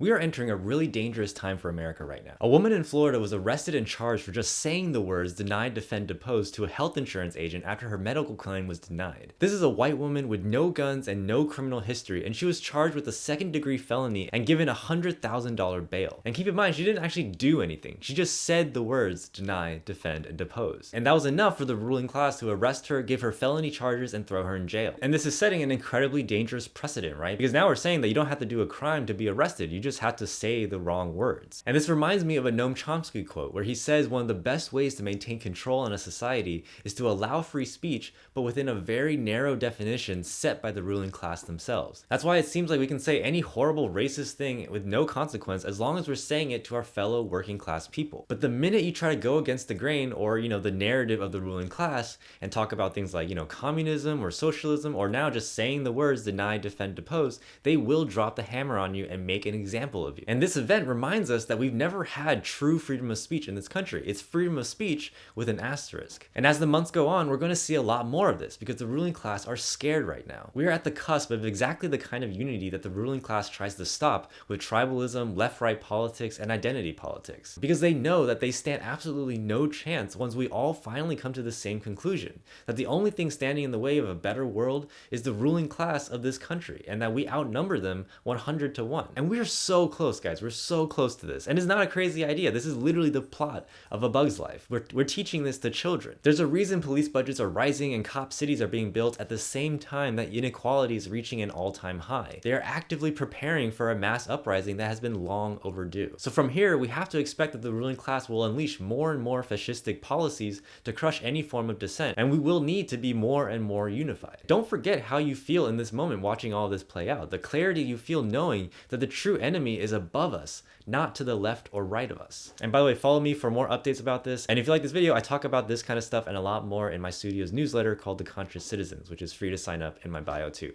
We are entering a really dangerous time for America right now. A woman in Florida was arrested and charged for just saying the words deny, defend, depose to a health insurance agent after her medical claim was denied. This is a white woman with no guns and no criminal history, and she was charged with a second-degree felony and given a $100,000 bail. And keep in mind, she didn't actually do anything. She just said the words deny, defend, and depose. And that was enough for the ruling class to arrest her, give her felony charges, and throw her in jail. And this is setting an incredibly dangerous precedent, right? Because now we're saying that you don't have to do a crime to be arrested. You just had to say the wrong words. And this reminds me of a Noam Chomsky quote where he says one of the best ways to maintain control in a society is to allow free speech, but within a very narrow definition set by the ruling class themselves. That's why it seems like we can say any horrible racist thing with no consequence as long as we're saying it to our fellow working class people. But the minute you try to go against the grain or, the narrative of the ruling class and talk about things like, communism or socialism, or now just saying the words deny, defend, depose, they will drop the hammer on you and make an example of you. And this event reminds us that we've never had true freedom of speech in this country. It's freedom of speech with an asterisk. And as the months go on, we're going to see a lot more of this because the ruling class are scared right now. We are at the cusp of exactly the kind of unity that the ruling class tries to stop with tribalism, left-right politics, and identity politics. Because they know that they stand absolutely no chance once we all finally come to the same conclusion, that the only thing standing in the way of a better world is the ruling class of this country, and that we outnumber them 100 to 1. And we are so close, guys. We're so close to this. And it's not a crazy idea. This is literally the plot of A Bug's Life. We're teaching this to children. There's a reason police budgets are rising and cop cities are being built at the same time that inequality is reaching an all-time high. They are actively preparing for a mass uprising that has been long overdue. So from here, we have to expect that the ruling class will unleash more and more fascistic policies to crush any form of dissent, and we will need to be more and more unified. Don't forget how you feel in this moment watching all this play out. The clarity you feel knowing that the true enemy is above us, not to the left or right of us. And by the way, follow me for more updates about this. And if you like this video, I talk about this kind of stuff and a lot more in my studio's newsletter called The Conscious Citizens, which is free to sign up in my bio too.